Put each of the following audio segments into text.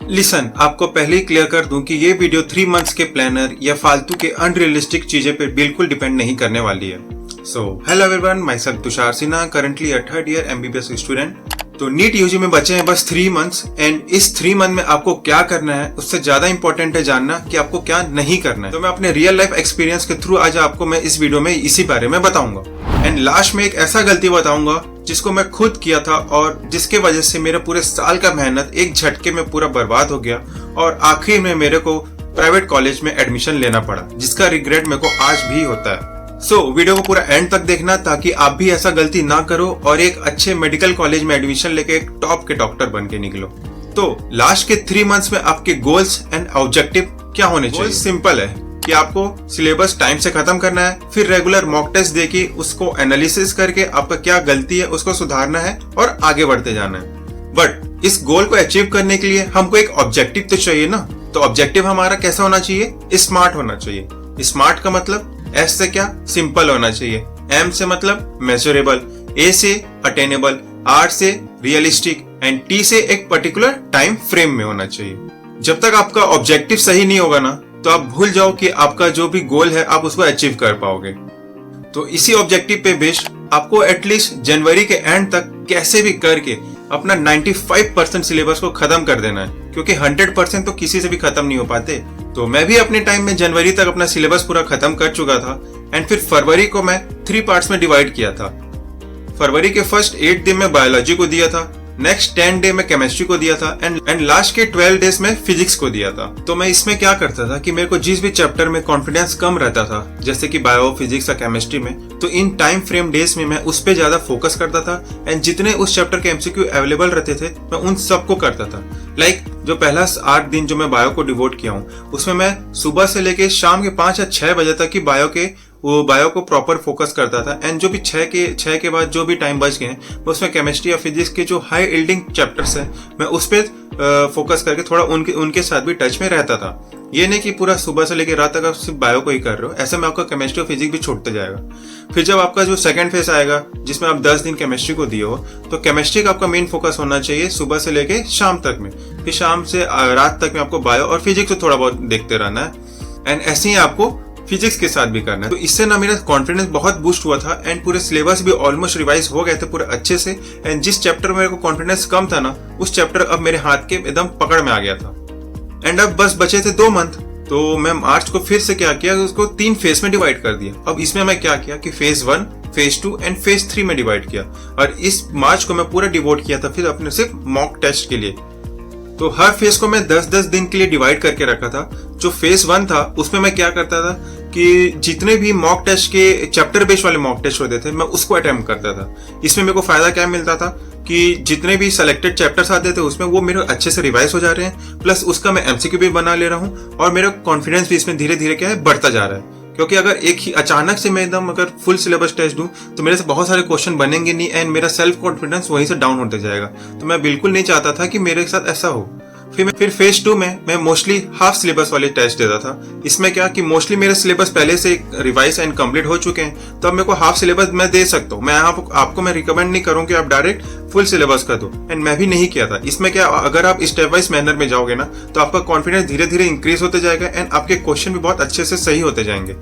Listen, आपको पहले ही clear कर दूं कि ये वीडियो 3 मंथ्स के प्लानर या फालतू के अनरियलिस्टिक चीजें पे बिल्कुल डिपेंड नहीं करने वाली है। So hello everyone, my self Tushar Sinha, currently a third year MBBS student. तो नीट यूजी में बचे हैं बस 3 मंथ्स एंड इस 3 मंथ में आपको क्या करना है उससे ज्यादा इंपॉर्टेंट है जानना कि आपको क्या नहीं करना है। तो मैं अपने रियल लाइफ एक्सपीरियंस के थ्रू आज आपको मैं इस वीडियो में इसी बारे में बताऊंगा एंड लास्ट में एक ऐसा गलती बताऊंगा जिसको मैं खुद किया था और जिसके वजह से मेरा पूरे साल का मेहनत एक झटके में पूरा बर्बाद हो गया और आखिर में मेरे को प्राइवेट कॉलेज में एडमिशन लेना पड़ा, जिसका रिग्रेट मेरे को आज भी होता है। वीडियो को पूरा एंड तक देखना ताकि आप भी ऐसा गलती ना करो और एक अच्छे मेडिकल कॉलेज में एडमिशन लेके एक टॉप के डॉक्टर बन के निकलो। तो लास्ट के 3 मंथ्स में आपके गोल्स एंड ऑब्जेक्टिव क्या होने चाहिए? सिंपल है कि आपको सिलेबस टाइम से खत्म करना है, फिर रेगुलर मॉक टेस्ट देके उसको एनालिसिस करके आपका क्या गलती है उसको सुधारना है और आगे बढ़ते जाना है। बट इस गोल को अचीव करने के लिए हमको एक ऑब्जेक्टिव तो चाहिए ना। तो ऑब्जेक्टिव हमारा कैसा होना चाहिए? स्मार्ट होना चाहिए। स्मार्ट का मतलब एस से क्या? सिंपल होना चाहिए। एम से मतलब मेजरेबल, ए से अटेनेबल, आर से रियलिस्टिक एंड टी से एक पर्टिकुलर टाइम फ्रेम में होना चाहिए। जब तक आपका ऑब्जेक्टिव सही नहीं होगा ना तो आप भूल जाओ कि आपका जो भी गोल है आप उसको अचीव कर पाओगे। तो इसी ऑब्जेक्टिव पे बेस्ड आपको एटलीस्ट जनवरी के एंड तक कैसे भी करके अपना 95% सिलेबस को खत्म कर देना है, क्योंकि 100% तो किसी से भी खत्म नहीं हो पाते। तो मैं भी अपने टाइम में जनवरी तक अपना सिलेबस पूरा खत्म कर चुका था एंड फिर फरवरी को मैं 3 पार्ट्स में डिवाइड किया था। फरवरी के फर्स्ट 8 दिन में बायोलॉजी को दिया था, नेक्स्ट 10 डे में केमिस्ट्री को दिया था एंड लास्ट के 12 डेज में फिजिक्स को दिया था। तो मैं इसमें क्या करता था कि मेरे को जिस भी चैप्टर में कॉन्फिडेंस कम रहता था, जैसे कि बायो, फिजिक्स या केमिस्ट्री में, तो इन टाइम फ्रेम डेज में मैं उस पर ज्यादा फोकस करता था एंड जितने उस चैप्टर के एमसीक्यू अवेलेबल रहते थे मैं उन सबको करता था। लाइक जो पहला 8 दिन जो मैं बायो को डिवोट किया हूँ उसमें मैं सुबह से लेके शाम के 5 या 6 बजे तक की बायो को प्रॉपर फोकस करता था एंड जो भी 6 के बाद जो भी टाइम बच गए उसमें केमिस्ट्री या फिजिक्स के जो हाई यील्डिंग चैप्टर्स हैं मैं उस पर फोकस करके थोड़ा उनके साथ भी टच में रहता था। ये नहीं कि पूरा सुबह से लेकर रात तक आप सिर्फ बायो को ही कर रहे हो, ऐसे में आपका केमिस्ट्री और फिजिक्स भी छूटते जाएगा। फिर जब आपका जो सेकंड फेज आएगा जिसमें आप 10 दिन केमिस्ट्री को दिए हो, तो केमिस्ट्री का आपका मेन फोकस होना चाहिए सुबह से लेके शाम तक में, फिर शाम से रात तक में आपको बायो और फिजिक्स को थोड़ा बहुत देखते रहना है एंड ऐसे ही आपको फिजिक्स के साथ भी करना है। तो इससे ना मेरा कॉन्फिडेंस बहुत बूस्ट हुआ था एंड पूरे सिलेबस भी ऑलमोस्ट रिवाइज हो गए थे पूरे अच्छे से एंड जिस चैप्टर में मेरे को कॉन्फिडेंस कम था ना उस चैप्टर अब मेरे हाथ के एकदम पकड़ में आ गया था। एंड अब बस बचे थे 2 मंथ, तो मैं मार्च को फिर से क्या किया, उसको 3 फेज में डिवाइड कर दिया। अब इसमें मैं क्या किया कि फेज 1, फेज 2 एंड फेज 3 में डिवाइड किया और इस मार्च को मैं पूरा डिवोट किया था फिर अपने सिर्फ मॉक टेस्ट के लिए। तो हर फेज को मैं 10-10 दिन के लिए डिवाइड करके रखा था। जो फेज 1 था उसमें मैं क्या करता था कि जितने भी मॉक टेस्ट के चैप्टर बेस्ड वाले मॉक टेस्ट होते थे मैं उसको अटेम्प्ट करता था। इसमें मेरे को फायदा क्या मिलता था कि जितने भी सिलेक्टेड चैप्टर्स आते थे उसमें वो मेरे अच्छे से रिवाइज हो जा रहे हैं, प्लस उसका मैं एमसीक्यू भी बना ले रहा हूँ और मेरा कॉन्फिडेंस भी इसमें धीरे धीरे क्या है बढ़ता जा रहा है। क्योंकि अगर एक ही अचानक से मैं एकदम अगर फुल सिलेबस टेस्ट दूं तो मेरे से बहुत सारे क्वेश्चन बनेंगे नहीं एंड मेरा सेल्फ कॉन्फिडेंस वहीं से डाउन होते जाएगा। तो मैं बिल्कुल नहीं चाहता था कि मेरे साथ ऐसा हो। फिर फेज 2 में मैं मोस्टली हाफ सिलेबस वाले टेस्ट देता था। इसमें क्या कि मोस्टली मेरे सिलेबस पहले से रिवाइज एंड कंप्लीट हो चुके हैं, तो अब मेरे को हाफ सिलेबस मैं दे सकता हूँ। मैं आपको मैं रिकमेंड नहीं करूँ कि आप डायरेक्ट फुल सिलेबस कर दो एंड मैं भी नहीं किया था। इसमें क्या अगर आप स्टेप वाइज मैनर में जाओगे ना तो आपका कॉन्फिडेंस धीरे धीरे इंक्रीज होते जाएगा एंड आपके क्वेश्चन भी बहुत अच्छे से सही होते जाएंगे।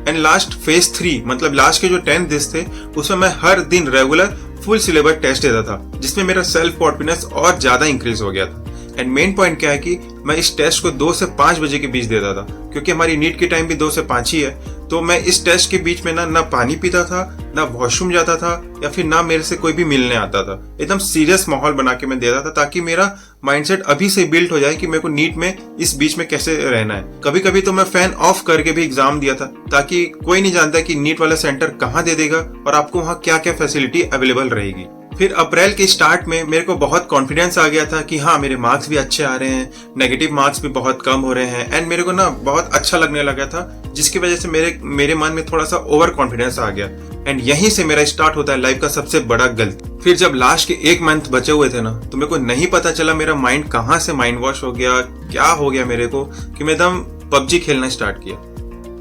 एंड लास्ट फेज 3 मतलब लास्ट के जो 10 डेज थे उसमें मैं हर दिन रेगुलर फुल सिलेबस टेस्ट देता था, जिसमें मेरा सेल्फ कॉन्फिडेंस और ज्यादा इंक्रीज हो गया था। एंड मेन पॉइंट क्या है कि मैं इस टेस्ट को 2 से 5 बजे के बीच देता था, क्योंकि हमारी नीट की टाइम भी 2 से 5 ही है। तो मैं इस टेस्ट के बीच में ना पानी पीता था, ना वॉशरूम जाता था या फिर ना मेरे से कोई भी मिलने आता था। एकदम सीरियस माहौल बना के मैं देता था ताकि मेरा माइंडसेट अभी से बिल्ड हो जाए कि मेरे को नीट में इस बीच में कैसे रहना है। कभी कभी तो मैं फैन ऑफ करके भी एग्जाम दिया था ताकि कोई नहीं जानता कि नीट वाला सेंटर कहाँ दे देगा और आपको वहाँ क्या क्या फैसिलिटी अवेलेबल रहेगी। फिर अप्रैल के स्टार्ट में मेरे को बहुत कॉन्फिडेंस आ गया था कि हाँ मेरे मार्क्स भी अच्छे आ रहे हैं, नेगेटिव मार्क्स भी बहुत कम हो रहे हैं एंड मेरे को ना बहुत अच्छा लगने लगा था, जिसकी वजह से मेरे मन में थोड़ा सा ओवर कॉन्फिडेंस आ गया एंड यहीं से मेरा स्टार्ट होता है लाइफ का सबसे बड़ा गलती। फिर जब लास्ट के 1 मंथ बचे हुए थे ना तो मेरे को नहीं पता चला मेरा माइंड कहाँ से माइंड वॉश हो गया, क्या हो गया मेरे को कि मैं एकदम PUBG खेलना स्टार्ट किया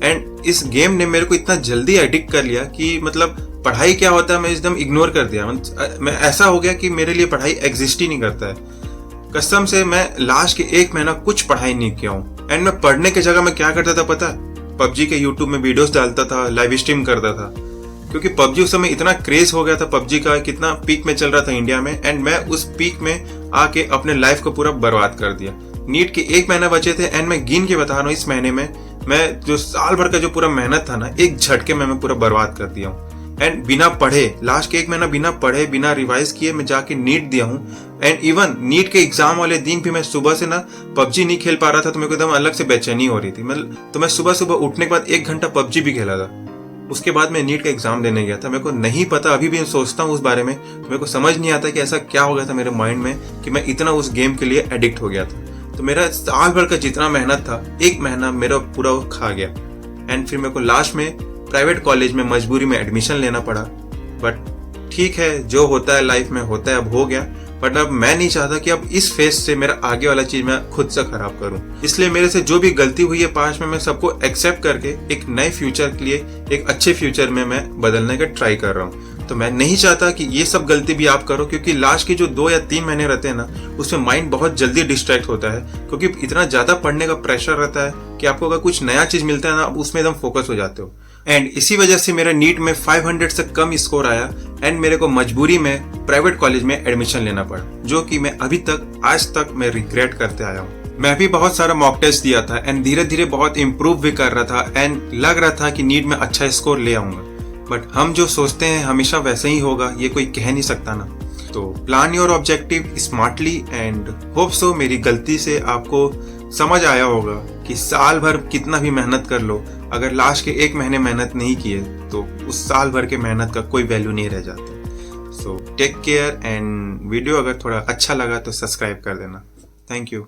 एंड इस गेम ने मेरे को इतना जल्दी एडिक्ट कर लिया कि मतलब पढ़ाई क्या होता है मैं एकदम इग्नोर कर दिया। मैं ऐसा हो गया कि मेरे लिए पढ़ाई एग्जिस्ट ही नहीं करता है। कसम से मैं लास्ट के 1 महीना कुछ पढ़ाई नहीं किया हूँ। एंड मैं पढ़ने की जगह मैं क्या करता था पता है? पबजी के यूट्यूब में वीडियोस डालता था, लाइव स्ट्रीम करता था, क्योंकि पबजी उस समय इतना क्रेज हो गया था, पबजी का कितना पीक में चल रहा था इंडिया में। एंड मैं उस पीक में आके अपने लाइफ को पूरा बर्बाद कर दिया। नीट के 1 महीना बचे थे एंड मैं गिन के बता रहा हूँ, इस महीने में मैं जो साल भर का जो पूरा मेहनत था ना, एक झटके में मैं पूरा बर्बाद कर दिया हूँ। एंड बिना पढ़े, लास्ट के 1 महीना बिना पढ़े, बिना रिवाइज किए मैं जाके नीट दिया हूँ। एंड इवन नीट के एग्जाम वाले दिन भी मैं सुबह से ना पबजी नहीं खेल पा रहा था, तो मेरे को एकदम अलग से बेचैनी हो रही थी। मतलब तो मैं सुबह सुबह उठने के बाद 1 घंटा पबजी भी खेला था। उसके बाद मैं नीट का एग्जाम देने गया था। मेरे को नहीं पता, अभी भी सोचता हूँ उस बारे में, मेरे को समझ नहीं आता कि ऐसा क्या हो गया था मेरे माइंड में कि मैं इतना उस गेम के लिए एडिक्ट हो गया था। तो मेरा साल भर का जितना मेहनत था, 1 महीना मेरा पूरा खा गया। एंड फिर मेरे को लास्ट में प्राइवेट कॉलेज में मजबूरी में एडमिशन लेना पड़ा। बट ठीक है, जो होता है लाइफ में होता है, अब हो गया। बट अब मैं नहीं चाहता कि अब इस फेज से मेरा आगे वाला चीज मैं खुद से खराब करूं। इसलिए मेरे से जो भी गलती हुई है पास्ट में, मैं सबको एक्सेप्ट करके एक नए फ्यूचर के लिए, एक अच्छे फ्यूचर में मैं बदलने का ट्राई कर रहा हूं। तो मैं नहीं चाहता कि ये सब गलती भी आप करो, क्योंकि लास्ट के जो 2 या 3 महीने रहते हैं ना, उसमें माइंड बहुत जल्दी डिस्ट्रैक्ट होता है, क्योंकि इतना ज्यादा पढ़ने का प्रेशर रहता है कि आपको अगर कुछ नया चीज मिलता है ना, आप उसमें एकदम फोकस हो जाते हो। एंड इसी वजह से मेरा नीट में 500 से कम स्कोर आया एंड मेरे को मजबूरी में प्राइवेट कॉलेज में एडमिशन लेना पड़ा, जो कि मैं अभी तक, आज तक मैं रिग्रेट करते आया हूँ। मैं भी बहुत सारा मॉक टेस्ट दिया था एंड धीरे धीरे बहुत इम्प्रूव भी कर रहा था एंड लग रहा था कि नीट में अच्छा स्कोर ले आऊंगा। बट हम जो सोचते हैं हमेशा वैसे ही होगा, ये कोई कह नहीं सकता ना। तो plan your objective smartly and hope so मेरी गलती से आपको समझ आया होगा कि साल भर कितना भी मेहनत कर लो, अगर लास्ट के 1 महीने मेहनत नहीं किए तो उस साल भर के मेहनत का कोई वैल्यू नहीं रह जाता। So take care and video अगर थोड़ा अच्छा लगा तो सब्सक्राइब कर देना। Thank you.